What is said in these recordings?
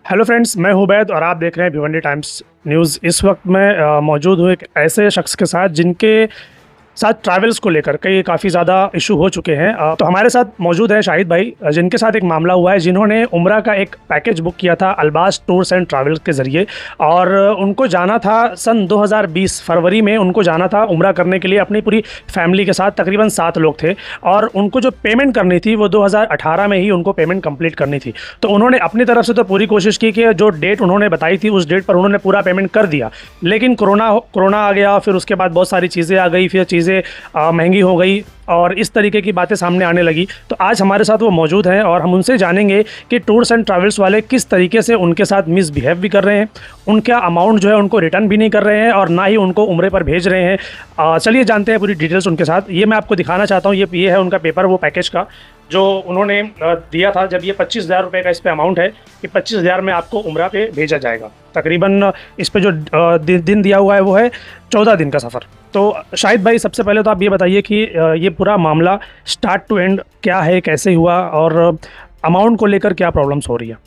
Hello friends, मैं हुबैद और आप देख रहे हैं भिवंडी टाइम्स न्यूज़। इस वक्त मैं मौजूद हूँ एक ऐसे शख्स के साथ जिनके साथ ट्रैवल्स को लेकर कई काफ़ी ज़्यादा इशू हो चुके हैं। तो हमारे साथ मौजूद है शाहिद भाई, जिनके साथ एक मामला हुआ है, जिन्होंने उम्रा का एक पैकेज बुक किया था अल्बास टूर्स एंड ट्रैवल्स के ज़रिए। और उनको जाना था सन 2020 फरवरी में, उनको जाना था उम्रा करने के लिए अपनी पूरी फैमिली के साथ। तकरीबन 7 लोग थे और उनको जो पेमेंट करनी थी वो 2018 में ही उनको पेमेंट कंप्लीट करनी थी। तो उन्होंने अपनी तरफ से तो पूरी कोशिश की कि जो डेट उन्होंने बताई थी उस डेट पर उन्होंने पूरा पेमेंट कर दिया, लेकिन कोरोना आ गया, फिर उसके बाद बहुत सारी चीज़ें आ गई, फिर चीज़ें महंगी हो गई और इस तरीके की बातें सामने आने लगी। तो आज हमारे साथ वो मौजूद हैं और हम उनसे जानेंगे कि टूर्स एंड ट्रैवल्स वाले किस तरीके से उनके साथ मिसबिहेव भी कर रहे हैं, उनका अमाउंट जो है उनको रिटर्न भी नहीं कर रहे हैं और ना ही उनको उम्रे पर भेज रहे हैं। चलिए जानते हैं पूरी डिटेल्स उनके साथ। ये मैं आपको दिखाना चाहता हूँ, ये है उनका पेपर, वो पैकेज का जो उन्होंने दिया था। जब ये 25,000 रुपये का इस पर अमाउंट है कि 25,000 में आपको उम्रा पे भेजा जाएगा। तकरीबन इस पे जो दिन दिया हुआ है वो है 14 दिन का सफ़र। तो शाहिद भाई, सबसे पहले तो आप ये बताइए कि ये पूरा मामला स्टार्ट टू एंड क्या है, कैसे हुआ और अमाउंट को लेकर क्या प्रॉब्लम्स हो रही है।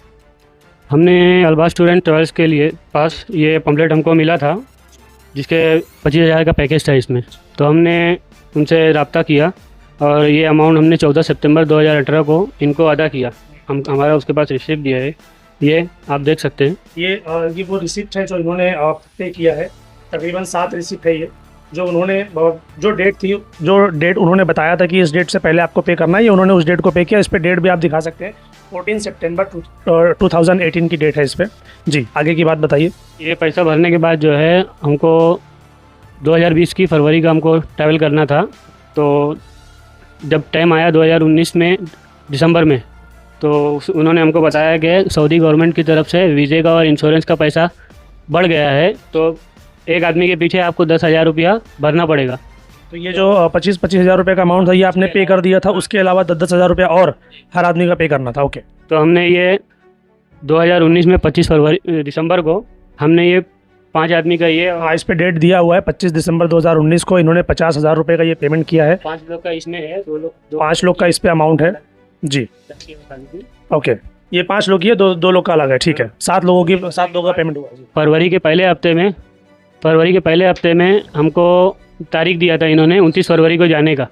हमने अल्बास टूर एंड ट्रैवल्स के लिए पास ये पम्पलेट हमको मिला था जिसके 25,000 का पैकेज था इसमें। तो हमने उनसे रब्ता किया और ये अमाउंट हमने 14 सितंबर 2018 को इनको अदा किया। हमारा उसके पास रिसिप्ट दिया है, ये आप देख सकते हैं। ये वो रिसिप्ट है जो इन्होंने पे किया है। तकरीबन 7 रिसिप्ट है ये, जो उन्होंने जो डेट उन्होंने बताया था कि इस डेट से पहले आपको पे करना है, ये उन्होंने उस डेट को पे किया। इस पे डेट भी आप दिखा सकते हैं, 14 सितंबर 2018 की डेट है इस पे। जी, आगे की बात बताइए। ये पैसा भरने के बाद जो है हमको 2020 की फरवरी का हमको ट्रैवल करना था। तो जब टाइम आया 2019 में दिसंबर में, तो उन्होंने हमको बताया कि सऊदी गवर्नमेंट की तरफ से वीज़े का और इंश्योरेंस का पैसा बढ़ गया है, तो एक आदमी के पीछे आपको 10,000 रुपया भरना पड़ेगा। तो ये जो 25,000 रुपये का अमाउंट था ये आपने पे कर दिया था, उसके अलावा 10,000 रुपया और हर आदमी का पे करना था। ओके, तो हमने ये 2019 में 25 दिसंबर को हमने ये 5 आदमी का ये, हाँ, इस पे डेट दिया हुआ है 25 दिसंबर 2019 को इन्होंने 50,000 रुपये का ये पेमेंट किया है। 5 लोग का इसमें है, 5 लोग का इस पे अमाउंट है। जी, ओके, ये 5 लोग की है, दो लोग का अलग है। ठीक है, 7 लोगों का पेमेंट हुआ। फरवरी के पहले हफ्ते में हमको तारीख दिया था इन्होंने 29 फरवरी को जाने का।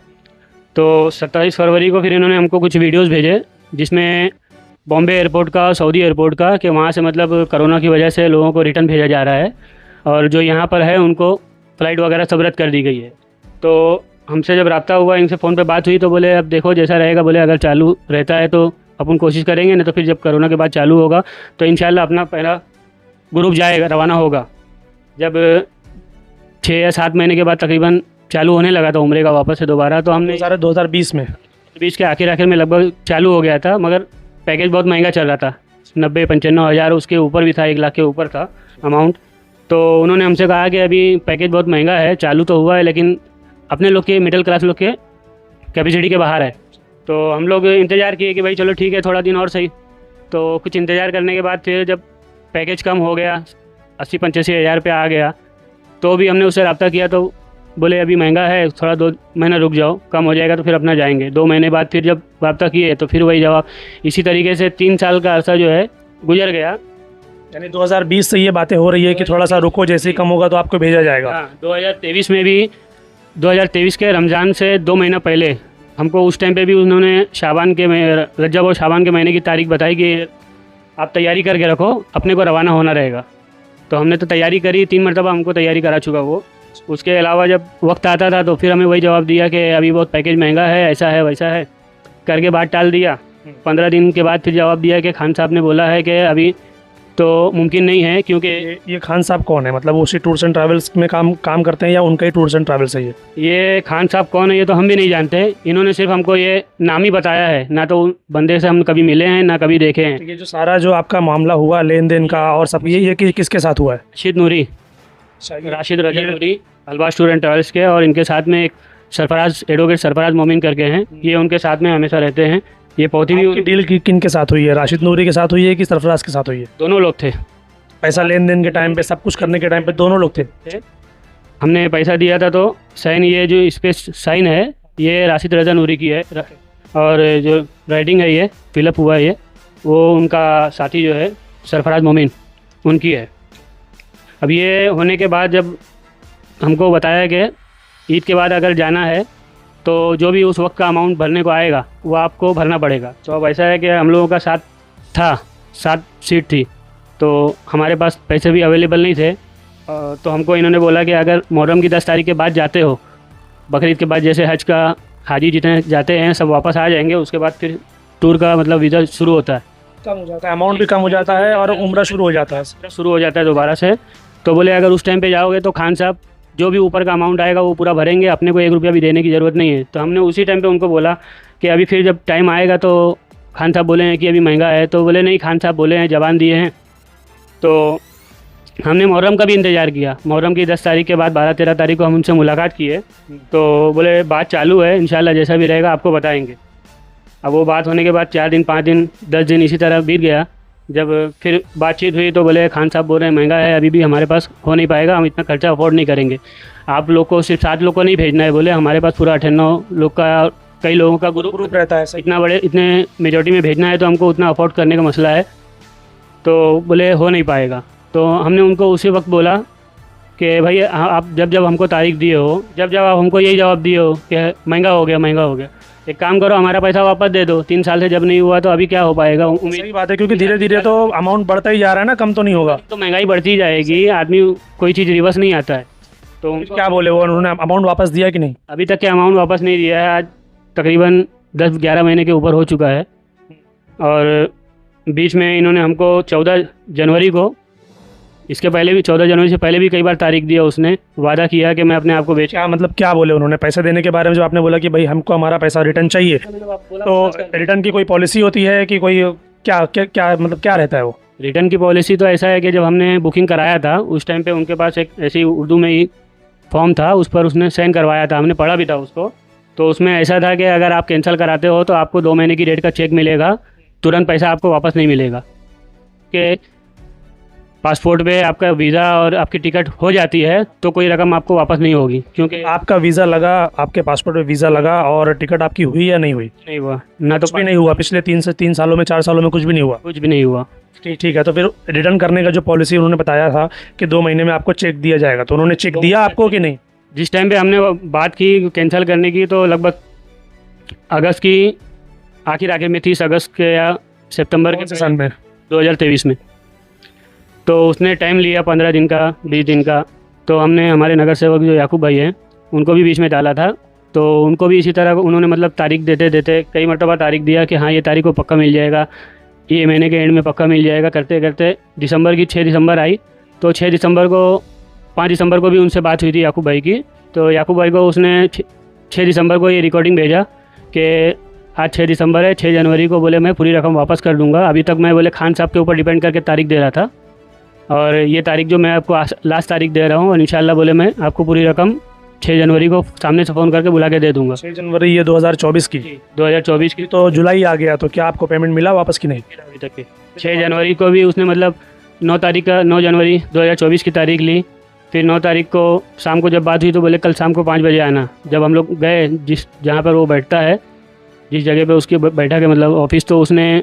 तो 27 फरवरी को फिर इन्होंने हमको कुछ वीडियोस भेजे जिसमें बॉम्बे एयरपोर्ट का, सऊदी एयरपोर्ट का, कि वहाँ से मतलब कोरोना की वजह से लोगों को रिटर्न भेजा जा रहा है और जो यहाँ पर है उनको फ़्लाइट वगैरह सब रद्द कर दी गई है। तो हमसे जब रब्ता हुआ, इनसे फ़ोन पे बात हुई, तो बोले अब देखो जैसा रहेगा, बोले अगर चालू रहता है तो अपन कोशिश करेंगे, नहीं तो फिर जब कोरोना के बाद चालू होगा तो इंशाल्लाह अपना पहला ग्रुप जाएगा, रवाना होगा। जब 6 या 7 महीने के बाद तकरीबन चालू होने लगा था उम्रे का वापस से दोबारा, तो हमने 2020 के आखिर में लगभग चालू हो गया था, मगर पैकेज बहुत महंगा चल रहा था, 90-95 हज़ार, उसके ऊपर भी था, 1 लाख के ऊपर था अमाउंट। तो उन्होंने हमसे कहा कि अभी पैकेज बहुत महंगा है, चालू तो हुआ है लेकिन अपने लोग के, मिडिल क्लास लोग के कैपेसिटी के बाहर है। तो हम लोग इंतज़ार किए कि भाई चलो ठीक है, थोड़ा दिन और सही। तो कुछ इंतज़ार करने के बाद फिर जब पैकेज कम हो गया, 80-85 हज़ार पे आ गया, तो भी हमने उससे रब्ता किया तो बोले अभी महंगा है, थोड़ा 2 महीना रुक जाओ, कम हो जाएगा तो फिर अपना जाएंगे। 2 महीने बाद फिर जब रब्ता किए तो फिर वही जवाब। इसी तरीके से 3 साल का अरसा जो है गुजर गया। यानी 2020 से ये बातें हो रही है कि थोड़ा सा रुको, जैसे ही कम होगा तो आपको भेजा जाएगा। हाँ, 2023 में भी, 2023 के रमज़ान से 2 महीना पहले हमको उस टाइम पे भी उन्होंने रजब और शाबान के महीने की तारीख बताई कि आप तैयारी करके रखो, अपने को रवाना होना रहेगा। तो हमने तो तैयारी करी, 3 मरतबा हमको तैयारी करा चुका वो। उसके अलावा जब वक्त आता था तो फिर हमें वही जवाब दिया कि अभी बहुत पैकेज महंगा है, ऐसा है वैसा है करके बात टाल दिया। 15 दिन के बाद फिर जवाब दिया कि खान साहब ने बोला है कि अभी तो मुमकिन नहीं है, क्योंकि ये खान साहब कौन है? मतलब वो उसी टूर्स एंड ट्रैवल्स में काम करते हैं या उनका ही टूर्स एंड ट्रैवल्स है ये खान साहब कौन है ये तो हम भी नहीं जानते। इन्होंने सिर्फ हमको ये नाम ही बताया है, ना तो बंदे से हम कभी मिले हैं ना कभी देखे हैं। ये जो सारा जो आपका मामला हुआ लेन देन का और सब, ये किसके साथ हुआ है? राशिद रजा नूरी अल्बास टूर एंड ट्रैवल्स के, और इनके साथ में एक एडवोकेट सरफराज मोमिन करके हैं, ये उनके साथ में हमेशा रहते हैं। ये पौधी भी डील किन के साथ हुई है? राशिद नूरी के साथ हुई है कि सरफराज के साथ हुई है? दोनों लोग थे। पैसा लेन देन के टाइम पे, सब कुछ करने के टाइम पे दोनों लोग थे। हमने पैसा दिया था तो साइन, ये जो इस पर साइन है ये राशिद रजा नूरी की है, और जो राइटिंग है ये फिलअप हुआ है, ये वो उनका साथी जो है सरफराज मोमिन, उनकी है। अब ये होने के बाद जब हमको बताया कि ईद के बाद अगर जाना है तो जो भी उस वक्त का अमाउंट भरने को आएगा वो आपको भरना पड़ेगा। तो अब ऐसा है कि हम लोगों का 7 सीट थी, तो हमारे पास पैसे भी अवेलेबल नहीं थे। तो हमको इन्होंने बोला कि अगर मुहर्रम की 10 तारीख के बाद जाते हो, बकरीद के बाद जैसे हज का हाजी जितने जाते हैं सब वापस आ जाएंगे, उसके बाद फिर टूर का मतलब वीज़ा शुरू होता है, कम हो जाता है, अमाउंट भी कम हो जाता है और उम्रा शुरू हो जाता है। शुरू हो जाता है दोबारा से। तो बोले अगर उस टाइम पे जाओगे तो खान साहब जो भी ऊपर का अमाउंट आएगा वो पूरा भरेंगे, अपने को 1 रुपया भी देने की ज़रूरत नहीं है। तो हमने उसी टाइम पे उनको बोला कि अभी फिर जब टाइम आएगा तो खान साहब बोले हैं कि अभी महंगा है, तो बोले नहीं, खान साहब बोले हैं, जबान दिए हैं। तो हमने मुहर्रम का भी इंतज़ार किया। मुहर्रम की 10 तारीख के बाद 12-13 तारीख को हम उनसे मुलाकात किए, तो बोले बात चालू है, इंशाल्लाह जैसा भी रहेगा आपको बताएंगे। अब वो बात होने के बाद 4 दिन 5 दिन 10 दिन इसी तरह बीत गया। जब फिर बातचीत हुई तो बोले खान साहब बोल रहे हैं महंगा है, अभी भी हमारे पास हो नहीं पाएगा, हम इतना खर्चा अफोर्ड नहीं करेंगे, आप लोग को सिर्फ 7 लोग को नहीं भेजना है, बोले हमारे पास पूरा 98 लोग का, कई लोगों का ग्रुप रहता है, इतने मेजॉरिटी में भेजना है, तो हमको उतना अफोर्ड करने का मसला है। तो बोले हो नहीं पाएगा। तो हमने उनको उसी वक्त बोला कि भाई आप जब हमको तारीख दिए हो, जब आप हमको यही जवाब दिए हो कि महंगा हो गया, एक काम करो हमारा पैसा वापस दे दो। 3 साल से जब नहीं हुआ तो अभी क्या हो पाएगा। सही बात है, क्योंकि धीरे धीरे तो अमाउंट बढ़ता ही जा रहा है ना, कम तो नहीं होगा। तो महंगाई बढ़ती ही जाएगी, आदमी कोई चीज़ रिवर्स नहीं आता है। तो क्या बोले वो, उन्होंने अमाउंट वापस दिया कि नहीं? अभी तक के अमाउंट वापस नहीं दिया है। आज तकरीबन 10-11 महीने के ऊपर हो चुका है। और बीच में इन्होंने हमको 14 जनवरी को, इसके पहले भी 14 जनवरी से पहले भी कई बार तारीख दिया, उसने वादा किया कि मैं अपने आप को बेच। क्या मतलब क्या बोले उन्होंने पैसे देने के बारे में? जब आपने बोला कि भाई हमको हमारा पैसा रिटर्न चाहिए, तो रिटर्न की कोई पॉलिसी होती है कि कोई क्या क्या क्या मतलब क्या रहता है वो? रिटर्न की पॉलिसी तो ऐसा है कि जब हमने बुकिंग कराया था उस टाइम पे उनके पास एक ऐसी उर्दू में ही फॉर्म था, उस पर उसने साइन करवाया था, हमने पढ़ा भी था उसको। तो उसमें ऐसा था कि अगर आप कैंसिल कराते हो तो आपको 2 महीने की डेट का चेक मिलेगा, तुरंत पैसा आपको वापस नहीं मिलेगा। कि पासपोर्ट पे आपका वीज़ा और आपकी टिकट हो जाती है तो कोई रकम आपको वापस नहीं होगी, क्योंकि आपका वीज़ा लगा, आपके पासपोर्ट पे वीज़ा लगा और टिकट आपकी हुई या नहीं हुई? नहीं हुआ ना, तो कुछ भी नहीं हुआ। पिछले 3 सालों में 4 सालों में कुछ भी नहीं हुआ? कुछ भी नहीं हुआ। ठीक है। तो फिर रिटर्न करने का जो पॉलिसी उन्होंने बताया था कि 2 महीने में आपको चेक दिया जाएगा, तो उन्होंने चेक दिया आपको कि नहीं? जिस टाइम पे हमने बात की कैंसिल करने की तो लगभग अगस्त की आखिर में 30 अगस्त के या सितंबर के सन में 2023 में। तो उसने टाइम लिया 15 दिन का, 20 दिन का। तो हमने हमारे नगर सेवक जो याकूब भाई हैं उनको भी बीच में डाला था, तो उनको भी इसी तरह उन्होंने मतलब तारीख देते देते कई मरतबा तारीख दिया कि हाँ ये तारीख को पक्का मिल जाएगा, ये महीने के एंड में पक्का मिल जाएगा। करते करते दिसंबर की 6 दिसंबर आई, तो 6 दिसंबर को 5 दिसंबर को भी उनसे बात हुई थी याकूब भाई की। तो याकूब भाई को उसने 6 दिसंबर को ये रिकॉर्डिंग भेजा कि आज 6 दिसंबर है, 6 जनवरी को बोले मैं पूरी रकम वापस कर दूंगा। अभी तक मैं बोले खान साहब के ऊपर डिपेंड करके तारीख दे रहा था, और ये तारीख जो मैं आपको लास्ट तारीख दे रहा हूँ, और इंशाल्लाह बोले मैं आपको पूरी रकम 6 जनवरी को सामने से फ़ोन करके बुला के दे दूंगा। 6 जनवरी ये 2024 की? 2024 की। तो जुलाई आ गया, तो क्या आपको पेमेंट मिला वापस की नहीं? अभी तक के 6 जनवरी को भी उसने मतलब 9 जनवरी 2024 की तारीख ली। फिर 9 तारीख को शाम को जब बात हुई तो बोले कल शाम को 5 बजे आना। जब हम लोग गए जहाँ पर वो बैठता है, जिस जगह पे उसकी बैठक है मतलब ऑफिस, तो उसने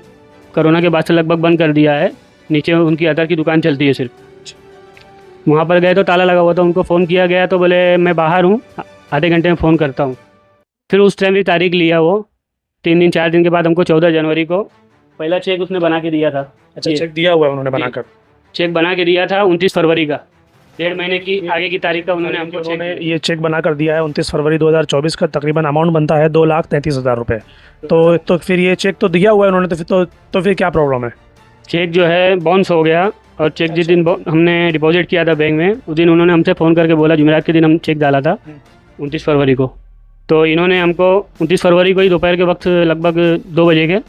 कोरोना के बाद से लगभग बंद कर दिया है। नीचे उनकी अतर की दुकान चलती है सिर्फ, वहाँ पर गए तो ताला लगा हुआ था। उनको फ़ोन किया गया तो बोले मैं बाहर हूँ, आधे घंटे में फ़ोन करता हूँ। फिर उस टाइम भी तारीख लिया वो 3 दिन 4 दिन के बाद हमको 14 जनवरी को पहला चेक उसने बना के दिया था। अच्छा, चेक दिया हुआ है उन्होंने बनाकर? चेक बना के दिया था 29 फरवरी का, 1.5 महीने की आगे की तारीख का उन्होंने हमको ये चेक बना कर दिया है 29 फरवरी 2024 का। तकरीबन अमाउंट बनता है 2,33,000 रुपये। तो फिर ये चेक तो दिया हुआ है उन्होंने, तो फिर क्या प्रॉब्लम है? चेक जो है बाउंस हो गया, और चेक जिस दिन हमने डिपॉजिट किया था बैंक में उस दिन उन्होंने हमसे फ़ोन करके बोला, जुमेरात के दिन हम चेक डाला था 29 फरवरी को। तो इन्होंने हमको 29 फरवरी को ही दोपहर के वक्त लगभग 2 बजे के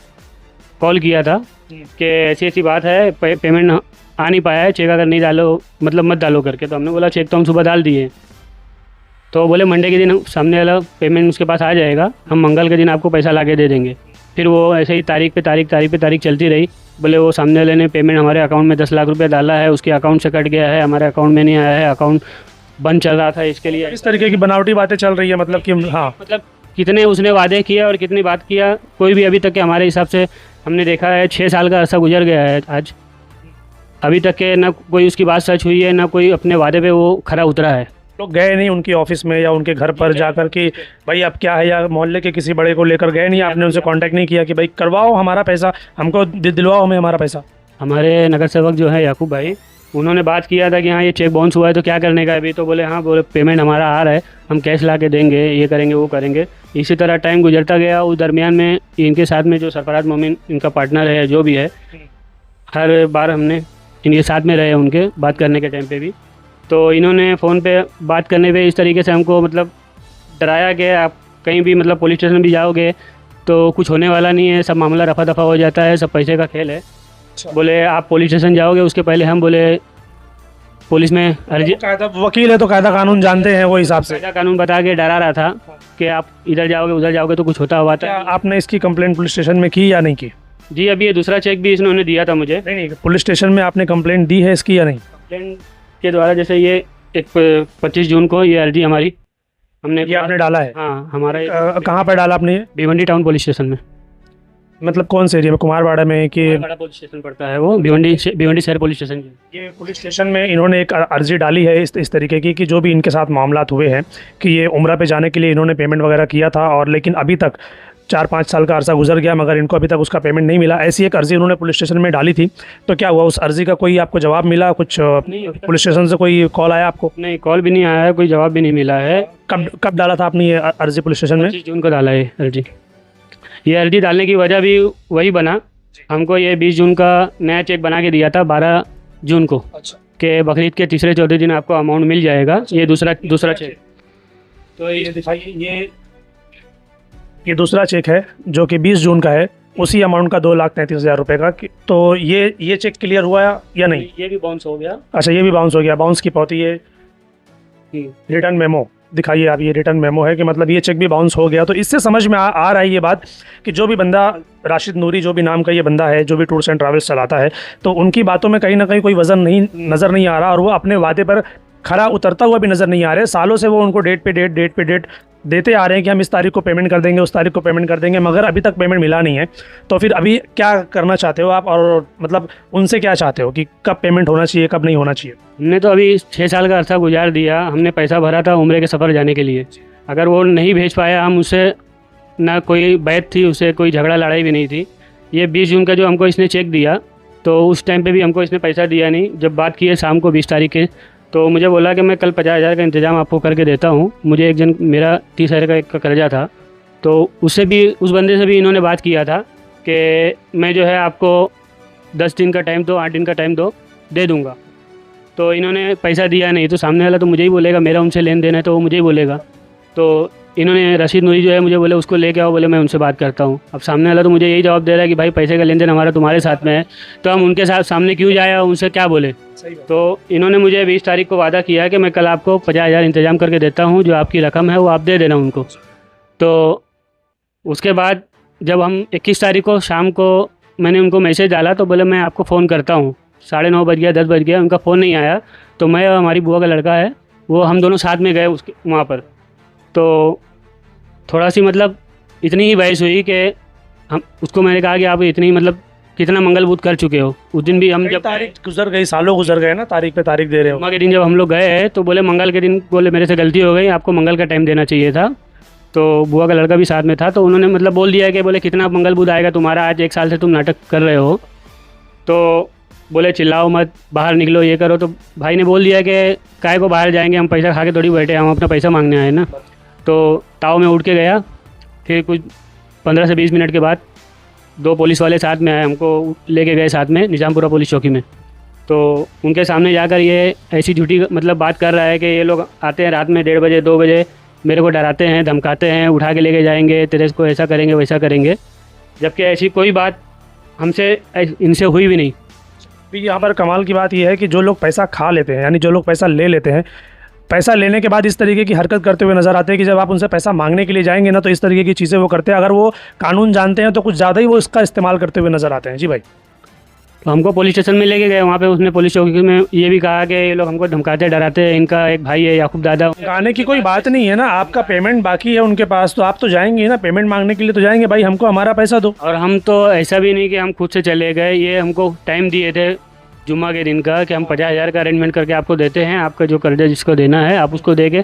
कॉल किया था कि ऐसी ऐसी बात है, पेमेंट आ नहीं पाया है, चेक अगर नहीं डालो मतलब मत डालो करके। तो हमने बोला चेक तो हम सुबह डाल दिए। तो बोले मंडे के दिन सामने वाला पेमेंट उसके पास आ जाएगा, हम मंगल के दिन आपको पैसा ला के दे देंगे। फिर वो ऐसे ही तारीख पे तारीख चलती रही। बोले वो सामने वाले ने पेमेंट हमारे अकाउंट में 10 लाख रुपये डाला है, उसके अकाउंट से कट गया है, हमारे अकाउंट में नहीं आया है, अकाउंट बंद चल रहा था, इसके लिए इस तरीके की बनावटी बातें चल रही है। मतलब कि हाँ, मतलब कितने उसने वादे किए और कितनी बात किया, कोई भी अभी तक के हमारे हिसाब से हमने देखा है 6 साल का अरसा गुजर गया है आज। अभी तक के ना कोई उसकी बात सच हुई है, ना कोई अपने वादे पे वो खरा उतरा है। लोग गए नहीं उनकी ऑफिस में या उनके घर पर जाकर कि भाई अब क्या है, या मोहल्ले के किसी बड़े को लेकर गए नहीं, आपने उनसे कांटेक्ट नहीं किया कि भाई करवाओ हमारा पैसा, हमको दिलवाओ हमें हमारा पैसा? हमारे नगर सेवक जो है याकूब भाई, उन्होंने बात किया था कि हाँ ये चेक बाउंस हुआ है तो क्या करने का है अभी, तो बोले हाँ, बोले पेमेंट हमारा आ रहा है, हम कैश ला के देंगे, ये करेंगे वो करेंगे। इसी तरह टाइम गुजरता गया। उस दरमियान में इनके साथ में जो सरफराज मोमिन इनका पार्टनर है जो भी है, हर बार हमने इनके साथ में रहे उनके बात करने के टाइम पे भी, तो इन्होंने फ़ोन पे बात करने पे इस तरीके से हमको मतलब डराया कि आप कहीं भी मतलब पुलिस स्टेशन भी जाओगे तो कुछ होने वाला नहीं है, सब मामला रफा दफा हो जाता है, सब पैसे का खेल है। बोले आप पुलिस स्टेशन जाओगे उसके पहले हम बोले पुलिस में अर्जी, कायदा वकील है तो कायदा कानून जानते हैं, वो हिसाब से कायदा कानून बता के डरा रहा था कि आप इधर जाओगे उधर जाओगे तो कुछ होता हुआ क्या था। आपने इसकी कंप्लेंट पुलिस स्टेशन में की या नहीं की? जी अभी ये दूसरा चेक भी इन्होंने दिया था मुझे। नहीं, पुलिस स्टेशन में आपने कंप्लेंट दी है इसकी या नहीं? कंप्लेंट के द्वारा जैसे ये एक 25 जून को ये अर्जी हमारी हमने ये आपने डाला है? हाँ हमारा कहाँ पर डाला आपने ये? भिवंडी टाउन पुलिस स्टेशन में। मतलब कौन से एरिया में, कुमारवाड़ा में कि? बड़ा पुलिस स्टेशन पड़ता है वो, भिवंडी शहर पुलिस स्टेशन। ये पुलिस स्टेशन में इन्होंने एक अर्जी डाली है इस तरीके की कि जो भी इनके साथ मामलात हुए हैं कि ये उम्रा पे जाने के लिए इन्होंने पेमेंट वगैरह किया था, और लेकिन अभी तक 4-5 साल का अरसा गुजर गया मगर इनको अभी तक उसका पेमेंट नहीं मिला। ऐसी एक अर्जी उन्होंने पुलिस स्टेशन में डाली थी, तो क्या हुआ उस अर्जी का कोई आपको जवाब मिला? कुछ नहीं, पुलिस स्टेशन से कोई कॉल आया आपको? नहीं, कॉल भी नहीं आया है, कोई जवाब भी नहीं मिला है। कब डाला था आपने ये अर्जी पुलिस स्टेशन में? 25 जून को डाला है अर्जी। ये अर्जी डालने की वजह भी वही बना, हमको ये 20 जून का नया चेक बना के दिया था 12 जून को। अच्छा। कि बकरीद के तीसरे चौथे दिन आपको अमाउंट मिल जाएगा। ये दूसरा चेक, तो ये दिखाइए, ये दूसरा चेक है जो कि 20 जून का है, उसी अमाउंट का 2,33,000 रुपये का। तो ये चेक क्लियर हुआ या नहीं? ये भी बाउंस हो गया। अच्छा, ये भी बाउंस हो गया। बाउंस की पावती, ये रिटर्न मेमो दिखाइए आप, ये रिटर्न मेमो है कि मतलब ये चेक भी बाउंस हो गया। तो इससे समझ में आ रहा है ये बात कि जो भी बंदा राशिद नूरी, जो भी नाम का ये बंदा है, जो भी टूर्स एंड ट्रैवल्स चलाता है, तो उनकी बातों में कहीं ना कहीं कोई वजन नज़र नहीं आ रहा, और वो अपने वादे पर खरा उतरता हुआ भी नज़र नहीं आ रहा है। सालों से वो उनको डेट पे डेट देते आ रहे हैं कि हम इस तारीख को पेमेंट कर देंगे, उस तारीख को पेमेंट कर देंगे, मगर अभी तक पेमेंट मिला नहीं है। तो फिर अभी क्या करना चाहते हो आप, और मतलब उनसे क्या चाहते हो कि कब पेमेंट होना चाहिए, कब नहीं होना चाहिए? हमने तो अभी 6 साल का अर्सा गुजार दिया, हमने पैसा भरा था उम्रे के सफ़र जाने के लिए। अगर वो नहीं भेज पाया, हम उससे ना कोई बैत थी, उससे कोई झगड़ा लड़ाई भी नहीं थी। ये 20 जून का जो हमको इसने चेक दिया, तो उस टाइम पे भी हमको इसने पैसा दिया नहीं। जब बात की है शाम को 20 तारीख के, तो मुझे बोला कि मैं कल 50,000 का इंतज़ाम आपको करके देता हूँ। मुझे मेरा 30,000 का एक कर्जा था, तो उससे भी, उस बंदे से भी इन्होंने बात किया था कि मैं जो है आपको 10 दिन का टाइम दो, 8 दिन का टाइम दो, दे दूँगा। तो इन्होंने पैसा दिया नहीं, तो सामने वाला तो मुझे ही बोलेगा, मेरा उनसे लेन देन है तो वो मुझे ही बोलेगा। तो इन्होंने राशिद नूरी जो है मुझे बोले उसको लेके आओ, बोले मैं उनसे बात करता हूँ। अब सामने वाला तो मुझे यही जवाब दे रहा है कि भाई पैसे का लेन देन हमारा तुम्हारे साथ में है, तो हम उनके साथ सामने क्यों जाए, उनसे क्या बोले। तो इन्होंने मुझे 20 तारीख को वादा किया कि मैं कल आपको 50,000 इंतज़ाम करके देता हूँ, जो आपकी रकम है वो आप दे देना उनको। तो उसके बाद जब हम 21 तारीख को शाम को मैंने उनको मैसेज डाला, तो बोले मैं आपको फ़ोन करता हूँ। 9:30 बज गया, 10 बज गया, उनका फ़ोन नहीं आया। तो मैं और हमारी बुआ का लड़का है, वो हम दोनों साथ में गए उसके वहाँ पर। तो थोड़ा सी मतलब इतनी ही बहस हुई कि हम उसको, मैंने कहा कि आप इतनी मतलब कितना मंगल बूथ कर चुके हो। उस दिन भी हम जब तारीख गुजर गई, सालों गुजर गए ना, तारीख पे तारीख दे रहे हो। जुम्मा के दिन जब हम लोग गए हैं, तो बोले मंगल के दिन, बोले मेरे से गलती हो गई, आपको मंगल का टाइम देना चाहिए था। तो बुआ का लड़का भी साथ में था, तो उन्होंने मतलब बोल दिया कि बोले कितना मंगल बूथ आएगा तुम्हारा, आज 1 साल से तुम नाटक कर रहे हो। तो बोले चिल्लाओ मत, बाहर निकलो, ये करो। तो भाई ने बोल दिया कि काय को बाहर जाएंगे, हम पैसा खा के थोड़ी बैठे, हम अपना पैसा मांगने आए ना। तो ताव में उठ के गया। फिर कुछ 15 से 20 मिनट के बाद 2 पुलिस वाले साथ में आए, हमको लेके गए साथ में निजामपुरा पुलिस चौकी में। तो उनके सामने जाकर ये ऐसी झूठी मतलब बात कर रहा है कि ये लोग आते हैं रात में 1:30 बजे 2 बजे, मेरे को डराते हैं, धमकाते हैं, उठा के लेके जाएंगे, तेरे को ऐसा करेंगे वैसा करेंगे, जबकि ऐसी कोई बात हमसे इनसे हुई भी नहीं। यहाँ पर कमाल की बात यह है कि जो लोग पैसा खा लेते हैं, यानी जो लोग पैसा ले लेते हैं, पैसा लेने के बाद इस तरीके की हरकत करते हुए नज़र आते हैं कि जब आप उनसे पैसा मांगने के लिए जाएंगे ना, तो इस तरीके की चीज़ें वो करते हैं। अगर वो कानून जानते हैं तो कुछ ज़्यादा ही वो इसका इस्तेमाल करते हुए नज़र आते हैं। जी भाई, तो हमको पुलिस स्टेशन में लेके गए, वहाँ पे उसने पुलिस चौकी में ये भी कहा कि ये लोग हमको धमकाते डराते हैं। इनका एक भाई है याकूब दादा। आने की कोई बात नहीं है ना, आपका पेमेंट बाकी है उनके पास, तो आप तो जाएंगे ना पेमेंट मांगने के लिए, तो जाएंगे भाई हमको हमारा पैसा दो। और हम तो ऐसा भी नहीं कि हम खुद से चले गए, ये हमको टाइम दिए थे जुम्मा के दिन का कि हम 50,000 का अरेंजमेंट करके आपको देते हैं, आपका जो कर्जा जिसको देना है आप उसको दे के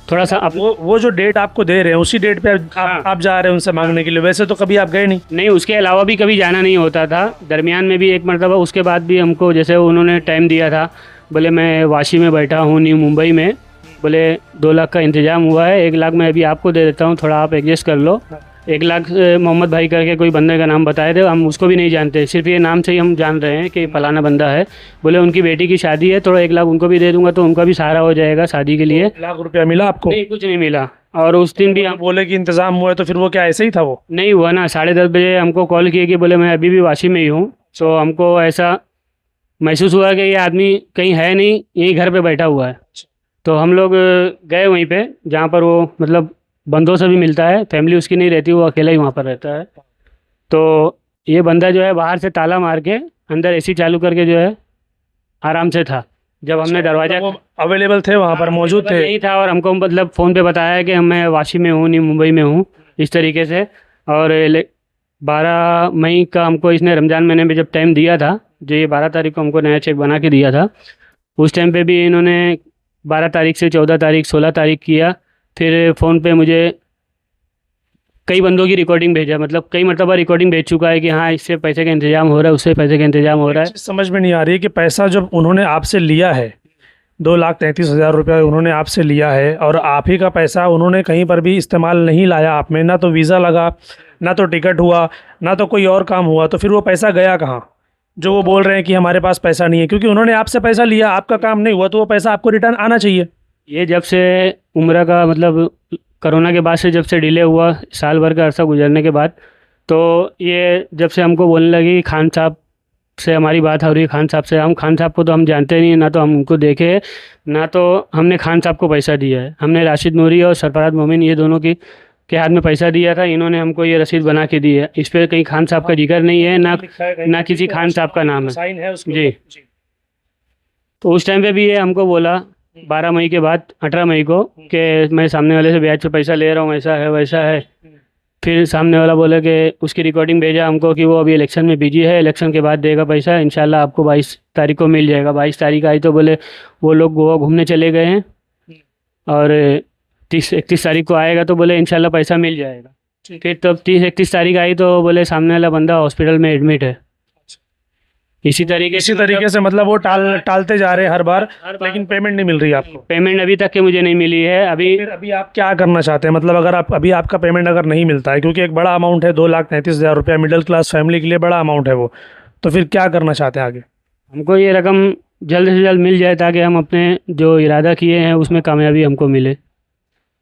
थोड़ा सा आप वो जो डेट आपको दे रहे हैं उसी डेट पे आप जा रहे हैं उनसे मांगने के लिए, वैसे तो कभी आप गए नहीं? नहीं, उसके अलावा भी कभी जाना नहीं होता था। दरमियान में भी एक मरतबा, उसके बाद भी हमको जैसे उन्होंने टाइम दिया था, बोले मैं वाशी में बैठा हूँ न्यू मुंबई में, बोले 2 लाख का इंतज़ाम हुआ है, 1 लाख मैं अभी आपको दे देता हूँ, थोड़ा आप एडजस्ट कर लो। 1 लाख मोहम्मद भाई करके कोई बंदे का नाम बताए थे, हम उसको भी नहीं जानते, सिर्फ ये नाम से ही हम जान रहे हैं कि फलाना बंदा है। बोले उनकी बेटी की शादी है, थोड़ा 1 लाख उनको भी दे दूंगा तो उनका भी सहारा हो जाएगा शादी के लिए। 1 लाख रुपया मिला आपको? नहीं, कुछ नहीं मिला। और उस दिन भी हम बोले कि इंतजाम हुआ है, तो फिर वो क्या ऐसे ही था? वो नहीं हुआ ना। 10:30 बजे हमको कॉल किए कि बोले मैं अभी भी वाशी में ही हूँ। तो हमको ऐसा महसूस हुआ कि ये आदमी कहीं है नहीं, यहीं घर पे बैठा हुआ है। तो हम लोग गए वहीं पे जहाँ पर वो मतलब बंदों से भी मिलता है, फैमिली उसकी नहीं रहती, वो अकेला ही वहाँ पर रहता है। तो ये बंदा जो है बाहर से ताला मार के अंदर एसी चालू करके जो है आराम से था। जब हमने दरवाज़ा वो अवेलेबल थे वहाँ पर, मौजूद थे? नहीं था, और हमको मतलब फ़ोन पे बताया कि मैं वाशी में हूँ, न्यू मुंबई में हूँ, इस तरीके से। और 12 मई का हमको इसने रमज़ान महीने में जब टाइम दिया था, जो ये 12 तारीख को हमको नया चेक बना के दिया था, उस टाइम पे भी इन्होंने 12 तारीख से 14 तारीख 16 तारीख किया। फिर फ़ोन पे मुझे कई बंदों की रिकॉर्डिंग भेजा, मतलब कई मरतबा रिकॉर्डिंग भेज चुका है कि हाँ इससे पैसे का इंतजाम हो रहा है, उससे पैसे का इंतजाम हो रहा है। समझ में नहीं आ रही है कि पैसा जब उन्होंने आपसे लिया है, 2,33,000 रुपया उन्होंने आपसे लिया है, और आप ही का पैसा उन्होंने कहीं पर भी इस्तेमाल नहीं लाया आप में, ना तो वीज़ा लगा, ना तो टिकट हुआ, ना तो कोई और काम हुआ, तो फिर वो पैसा गया कहाँ? जो वो बोल रहे हैं कि हमारे पास पैसा नहीं है, क्योंकि उन्होंने आपसे पैसा लिया, आपका काम नहीं हुआ, तो वो पैसा आपको रिटर्न आना चाहिए। ये जब से उम्र का मतलब कोरोना के बाद से जब से डिले हुआ, साल भर का अरसा गुजरने के बाद, तो ये जब से हमको बोलने लगी खान साहब से हमारी बात हो रही है, खान साहब से। हम खान साहब को तो हम जानते नहीं, ना तो हम उनको देखे, ना तो हमने खान साहब को पैसा दिया है। हमने राशिद नूरी और सरफराज मोमिन ये दोनों की के हाथ में पैसा दिया था, इन्होंने हमको ये रसीद बना के दी है। इस पर कहीं खान साहब का जिक्र नहीं है, ना किसी खान साहब का नाम है। साइन है उसके जी। ऊपर। तो उस टाइम पे भी ये हमको बोला 12 मई के बाद 18 मई को कि मैं सामने वाले से ब्याज पे पैसा ले रहा हूँ, ऐसा है वैसा है। फिर सामने वाला बोला कि उसकी रिकॉर्डिंग भेजा हमको कि वो अभी इलेक्शन में बिजी है, इलेक्शन के बाद देगा पैसा, इंशाल्लाह आपको 22 तारीख को मिल जाएगा। 22 तारीख आई तो बोले वो लोग गोवा घूमने चले गए हैं, और 30-31 तारीख को आएगा तो बोले इंशाल्लाह पैसा मिल जाएगा। फिर तब 30-31 तारीख आई तो बोले सामने वाला बंदा हॉस्पिटल में एडमिट है। इसी तरीके से मतलब वो टालते जा रहे हैं हर बार, लेकिन पेमेंट नहीं मिल रही आपको? पेमेंट अभी तक के मुझे नहीं मिली है। अभी आप क्या करना चाहते हैं? मतलब अगर आप अभी आपका पेमेंट अगर नहीं मिलता है, क्योंकि एक बड़ा अमाउंट है, 2,33,000 रुपया, मिडिल क्लास फैमिली के लिए बड़ा अमाउंट है वो, तो फिर क्या करना चाहते हैं आगे? हमको ये रकम जल्द से जल्द मिल जाए ताकि हम अपने जो इरादा किए हैं उसमें कामयाबी हमको मिले।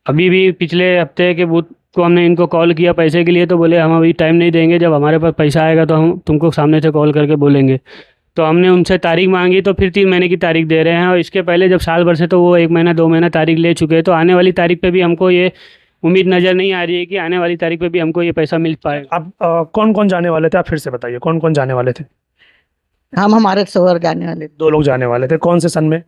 अभी भी पिछले हफ्ते के बूथ को हमने इनको कॉल किया पैसे के लिए, तो बोले हम अभी टाइम नहीं देंगे, जब हमारे पास पैसा आएगा तो हम तुमको सामने से कॉल करके बोलेंगे। तो हमने उनसे तारीख मांगी तो फिर 3 महीने की तारीख दे रहे हैं, और इसके पहले जब साल भर से तो वो 1 महीना 2 महीना तारीख ले चुके हैं। तो आने वाली तारीख पे भी हमको ये उम्मीद नज़र नहीं आ रही है कि आने वाली तारीख पे भी हमको ये पैसा मिल पाएगा। अब कौन कौन जाने वाले थे? आप फिर से बताइए, कौन कौन जाने वाले थे? हम हमारे शोहर जाने वाले 2 लोग जाने वाले थे। कौन से सन में?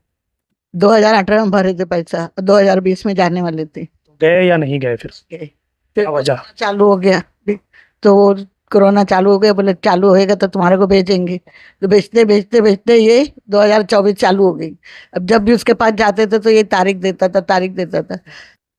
2018 में भरे थे पैसा, 2020 में जाने वाले थे। गए या नहीं गए? फिर गए। क्या वजह? चालू हो गया तो वो कोरोना चालू हो गया, बोले चालू होएगा तो तुम्हारे को भेजेंगे। तो भेजते भेजते भेजते ये 2024 चालू हो गई। अब जब भी उसके पास जाते थे तो ये तारीख देता था।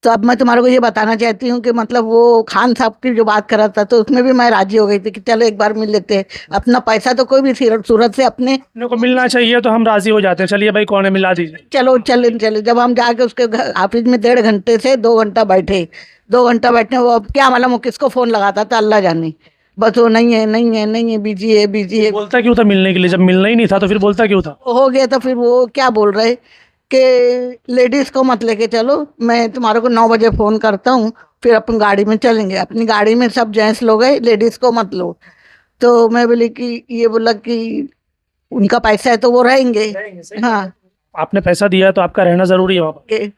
तो अब मैं तुम्हारे को ये बताना चाहती हूँ कि मतलब वो खान साहब की जो बात कर रहा था, तो उसमें भी मैं राजी हो गई थी कि चलो एक बार मिल लेते हैं। अपना पैसा तो कोई भी सूरत से अपने को मिलना चाहिए, तो हम राजी हो जाते हैं। चलिए भाई, कौन है, मिला दीजिए। चलो चले। जब हम जाके उसके ऑफिस में 1.5 घंटे से 2 घंटा बैठे, 2 घंटा बैठने, वो अब क्या मालूम वो किसको फोन लगाता था अल्लाह जाने, बस वो नहीं है, बिजी है। बोलता क्यों था मिलने के लिए? जब मिलना ही नहीं था तो फिर बोलता क्यों था? हो गया तो फिर वो क्या बोल रहे कि लेडीज को मत लेके चलो, मैं तुम्हारे को 9 बजे फोन करता हूँ, फिर अपन गाड़ी में चलेंगे। अपनी गाड़ी में सब जेंट्स लोग हैं, लेडीज को मत लो। तो मैं बोली कि ये बोला कि उनका पैसा है तो वो रहेंगे। हाँ, आपने पैसा दिया तो आपका रहना जरूरी है वहाँ पर।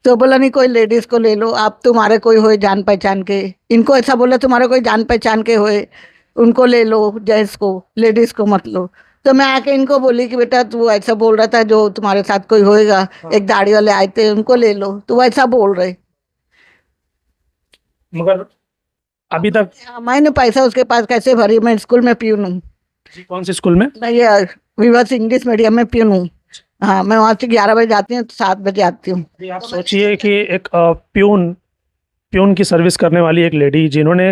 तो बोला नहीं, कोई लेडीज को ले लो, आप तुम्हारे कोई होए जान पहचान के। इनको ऐसा बोला तुम्हारे कोई जान पहचान के होए उनको ले लो, जेंट्स को, लेडीज को मत लो। तो मैं आके इनको बोली कि बेटा तू ऐसा बोल रहा था, जो तुम्हारे साथ कोई होएगा, एक दाढ़ी वाले आए थे उनको ले लो, तो ऐसा बोल रहे। मगर अभी तक मैंने पैसा उसके पास कैसे भरी? मैं स्कूल में प्यून हूँ। कौन से स्कूल में? मैं ये विवश इंग्लिश मीडियम में प्यून हूँ। हाँ, मैं वहाँ से 11 बजे जाती हूँ तो 7 बजे आती हूँ। अभी आप सोचिए कि एक प्यून प्यून की सर्विस करने वाली एक लेडी जिन्होंने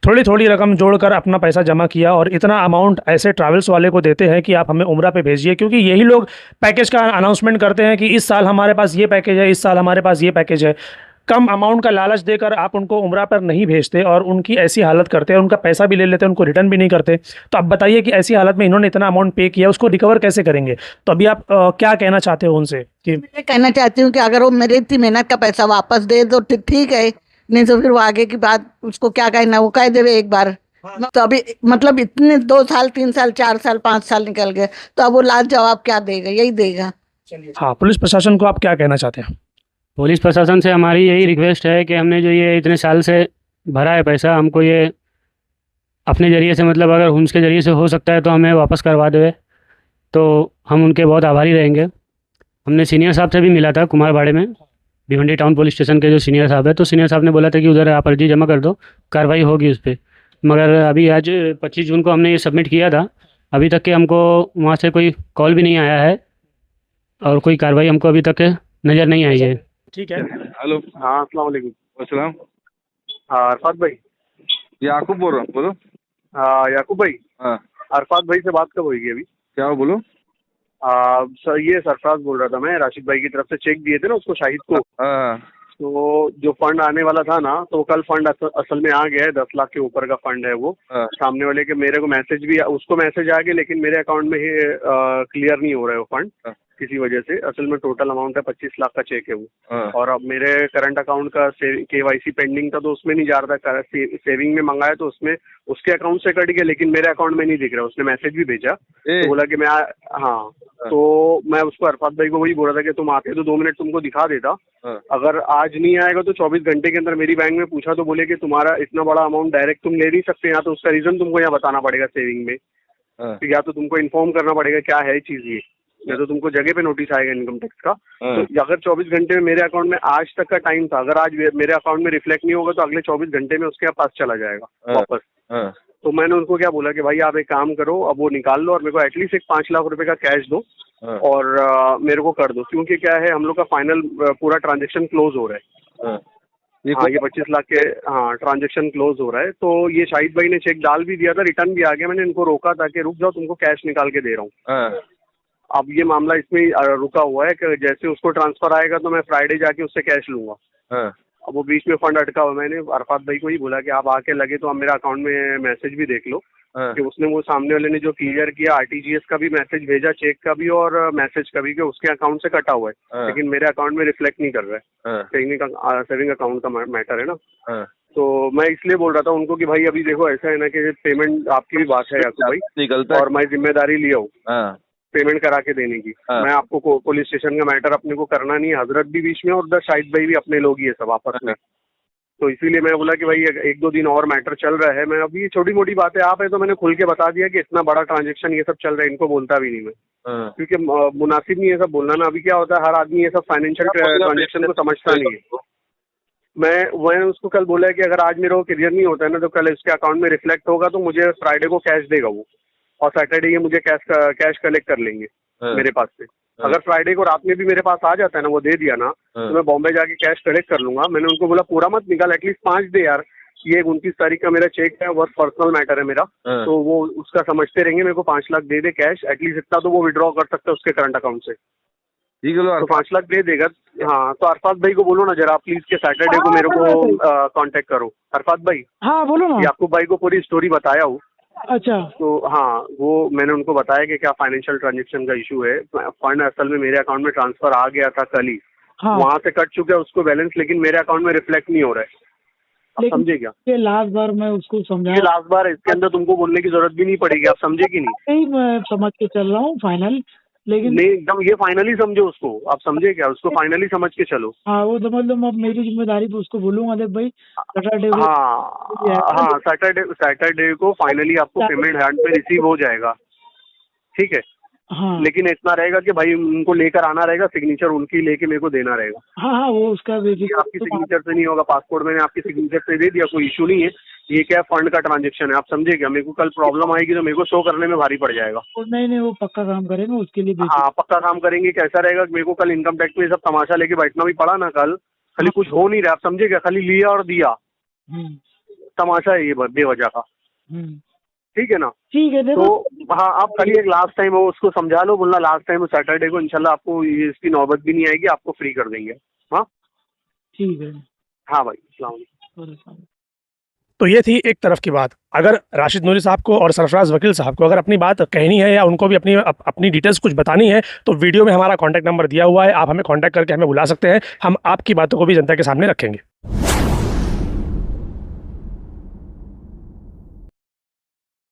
थोड़ी थोड़ी रकम जोड़कर अपना पैसा जमा किया और इतना अमाउंट ऐसे ट्रैवल्स वाले को देते हैं कि आप हमें उम्रा पे भेजिए, क्योंकि यही लोग पैकेज का अनाउंसमेंट करते हैं कि इस साल हमारे पास ये पैकेज है, इस साल हमारे पास ये पैकेज है। कम अमाउंट का लालच देकर आप उनको उम्रा पर नहीं भेजते और उनकी ऐसी हालत करते हैं, उनका पैसा भी ले लेते हैं, उनको रिटर्न भी नहीं करते। तो आप बताइए कि ऐसी हालत में इन्होंने इतना अमाउंट पे किया, उसको रिकवर कैसे करेंगे? तो अभी आप क्या कहना चाहते हो उनसे कि मैं कहना चाहती हूँ कि अगर वो मेरी इतनी मेहनत का पैसा वापस दे दो तो ठीक है, नहीं तो फिर वो आगे की बात उसको क्या कहना, वो कह देवे एक बार। तो अभी मतलब इतने 2 साल 3 साल 4 साल 5 साल निकल गए, तो अब वो लास्ट जवाब क्या देगा? यही देगा। हाँ, पुलिस प्रशासन को आप क्या कहना चाहते हैं? पुलिस प्रशासन से हमारी यही रिक्वेस्ट है कि हमने जो ये इतने साल से भरा है पैसा, हमको ये अपने ज़रिए से, मतलब अगर उनके ज़रिए से हो सकता है तो हमें वापस करवा देवे, तो हम उनके बहुत आभारी रहेंगे। हमने सीनियर साहब से भी मिला था कुमारबाड़े में, भिवंडी टाउन पुलिस स्टेशन के जो सीनियर साहब है, तो सीनियर साहब ने बोला था कि उधर आप अर्जी जमा कर दो, कार्रवाई होगी उस पर। मगर अभी आज 25 जून को हमने ये सबमिट किया था, अभी तक के हमको वहाँ से कोई कॉल भी नहीं आया है और कोई कार्रवाई हमको अभी तक नज़र नहीं आई है। ठीक है। हेलो। हाँ, अस्सलाम वालेकुम। अस्सलाम। हाँ, अरफात भाई। याकूब बोल रहा हूँ, बोलो। हाँ, याकूब भाई। हाँ, अरफात भाई से बात कब होगी अभी? क्या हो, बोलो। सर, ये सरफराज बोल रहा था मैं, राशिद भाई की तरफ से चेक दिए थे ना उसको, शाहिद को। हाँ, तो जो फंड आने वाला था ना, तो कल फंड असल में आ गया है। 10 लाख के ऊपर का फंड है वो। हाँ, सामने वाले के मेरे को मैसेज भी, उसको मैसेज आ गया, लेकिन मेरे अकाउंट में ही क्लियर नहीं हो रहा है वो फंड हाँ, किसी वजह से। असल में टोटल अमाउंट है 25 लाख का चेक है वो। हाँ, और अब मेरे करंट अकाउंट का KYC पेंडिंग था, तो उसमें नहीं जा रहा था। सेविंग में मंगाया तो उसमें उसके अकाउंट से कट गया, लेकिन मेरे अकाउंट में नहीं दिख रहा। उसने मैसेज भी भेजा, तो बोला कि हाँ। तो मैं उसको अरफात भाई को वही बोल रहा था कि तुम आते तो 2 मिनट तुमको दिखा देता। हाँ, अगर आज नहीं आएगा तो 24 घंटे के अंदर मेरी बैंक में पूछा तो बोले कि तुम्हारा इतना बड़ा अमाउंट डायरेक्ट तुम ले नहीं सकते यहाँ, तो उसका रीजन तुमको यहाँ बताना पड़ेगा सेविंग में। हाँ, तो या तो तुमको इन्फॉर्म करना पड़ेगा क्या है चीज़ ये, या तो तुमको जगह पे नोटिस आएगा इनकम टैक्स का। हाँ, तो अगर 24 घंटे में मेरे अकाउंट में आज तक का टाइम था, अगर आज मेरे अकाउंट में रिफ्लेक्ट नहीं होगा तो अगले 24 घंटे में उसके पास चला जाएगा हाँ, वापस। हाँ, तो मैंने उनको क्या बोला कि भाई आप एक काम करो, अब वो निकाल लो और मेरे को एटलीस्ट एक 5 लाख रुपए का कैश दो हाँ, और मेरे को कर दो, क्योंकि क्या है हम लोग का फाइनल पूरा ट्रांजेक्शन क्लोज हो रहा है। हाँ। हाँ, ये 25 लाख के ट्रांजेक्शन क्लोज हो रहा है। तो ये शाहिद भाई ने चेक डाल भी दिया था, रिटर्न भी आ गया। मैंने इनको रोका था कि रुक जाओ, तुमको कैश निकाल के दे रहा हूँ। हाँ, अब ये मामला इसमें रुका हुआ है कि जैसे उसको ट्रांसफर आएगा तो मैं फ्राइडे जाके उससे कैश लूंगा। हाँ, अब वो बीच में फंड अटका हुआ। मैंने अरफात भाई को ही बोला कि आप आके लगे तो आप मेरा अकाउंट में मैसेज भी देख लो हाँ, कि उसने वो सामने वाले ने जो क्लियर किया, RTGS का भी मैसेज भेजा, चेक का भी और मैसेज का भी, कि उसके अकाउंट से कटा हुआ है, हाँ, लेकिन मेरे अकाउंट में रिफ्लेक्ट नहीं कर रहा है। हाँ, सेविंग अकाउंट का मैटर है ना। हाँ। तो मैं इसलिए बोल रहा था उनको कि भाई अभी देखो ऐसा है ना कि पेमेंट आपकी भी बात है याकूब भाई, निकलता है। और मैं जिम्मेदारी लिया हूँ हाँ, पेमेंट करा के देने की। हाँ। मैं आपको पुलिस स्टेशन का मैटर अपने को करना नहीं है, हजरत भी बीच में और उधर शाहिद भाई भी अपने लोग ही है सब आपस में। तो इसीलिए मैं बोला कि भाई 1-2 दिन और मैटर चल रहा है। मैं अभी छोटी मोटी बातें आप है तो मैंने खुल के बता दिया कि इतना बड़ा ट्रांजेक्शन ये सब चल रहा है, इनको बोलता भी नहीं मैं, हाँ। क्योंकि मुनासिब नहीं है सब बोलना ना। अभी क्या होता है, हर आदमी ये सब फाइनेंशियल ट्रांजेक्शन को समझता नहीं है। मैं उसको कल बोला है कि अगर आज मेरा वो क्लियर नहीं होता है ना, तो कल उसके अकाउंट में रिफ्लेक्ट होगा तो मुझे फ्राइडे को कैश देगा वो, और सैटरडे ये मुझे कैश कलेक्ट कर लेंगे हाँ। मेरे पास से। अगर फ्राइडे को रात में भी मेरे पास आ जाता है ना, वो दे दिया ना, हाँ। तो मैं बॉम्बे जाके कैश कलेक्ट कर लूंगा। मैंने उनको बोला पूरा मत निकाल, एटलीस्ट 5 दे यार। ये 29 तारीख का मेरा चेक है, वर्क पर्सनल मैटर है मेरा, हाँ। तो वो उसका समझते रहेंगे। मेरे को 5 लाख दे दे कैश, एटलीस्ट इतना तो वो विड्रॉ कर सकता है उसके करंट अकाउंट से। ठीक है, लो। तो 5 लाख दे देगा। हाँ, तो अरफात भाई को बोलो ना जरा प्लीज के सैटरडे को मेरे को कांटेक्ट करो। अरफात भाई, हाँ बोलो ना। याकूब भाई को पूरी स्टोरी बताया हूँ। अच्छा, तो हाँ, वो मैंने उनको बताया कि क्या फाइनेंशियल ट्रांजेक्शन का इशू है। फंड असल में मेरे अकाउंट में ट्रांसफर आ गया था कल ही, हाँ वहां से कट चुका है उसको बैलेंस, लेकिन मेरे अकाउंट में रिफ्लेक्ट नहीं हो रहा है। आप लेकिन समझे क्या? ये लास्ट बार मैं उसको ये समझा, लास्ट बार है, इसके अंदर तुमको बोलने की जरूरत भी नहीं पड़ेगी। आप समझे कि नहीं? नहीं मैं समझ के चल रहा हूँ फाइनल, लेकिन नहीं, एकदम ये फाइनली समझो उसको। आप समझे क्या? उसको फाइनली समझ के चलो। हाँ वो समझ लो, मैं अब मेरी जिम्मेदारी पे उसको बोलूंगा, देख भाई सैटरडे को हाँ, सैटरडे को फाइनली आपको पेमेंट हैंड में रिसीव हो जाएगा, ठीक है। हाँ लेकिन इतना रहेगा कि भाई उनको लेकर आना रहेगा, सिग्नेचर उनकी लेके मेरे को देना रहेगा। हाँ हाँ वो उसका ये आपकी सिग्नेचर से नहीं होगा, पासपोर्ट मैंने आपकी सिग्नेचर से दे दिया, कोई इशू नहीं है। ये क्या फंड का ट्रांजेक्शन है, आप समझे क्या? मेरे को कल प्रॉब्लम आएगी तो मेरे को शो करने में भारी पड़ जाएगा। नहीं नहीं, वो पक्का काम करेंगे उसके लिए बेफिक्र। हाँ पक्का काम करेंगे। कैसा रहेगा, मेरे को कल इनकम टैक्स में ये सब तमाशा लेके बैठना भी पड़ा ना कल, खाली कुछ हो नहीं रहा, आप समझे क्या? खाली लिया और दिया, हम्म, तमाशा है ये बेवजह का। हम्म, ठीक है ना? ठीक है देखो। तो हाँ, आप खाली एक लास्ट टाइम वो उसको समझा लो, बोलना लास्ट टाइम सैटरडे को इंशाल्लाह आपको ये इसकी नौबत भी नहीं आएगी, आपको फ्री कर देंगे। हाँ ठीक है। हाँ भाई, अस्सलाम वालेकुम। और तो ये थी एक तरफ की बात। अगर राशिद नूरी साहब को और सरफराज वकील साहब को अगर अपनी बात कहनी है या उनको भी अपनी डिटेल्स कुछ बतानी है तो वीडियो में हमारा कॉन्टैक्ट नंबर दिया हुआ है, आप हमें कॉन्टैक्ट करके हमें बुला सकते हैं, हम आपकी बातों को भी जनता के सामने रखेंगे।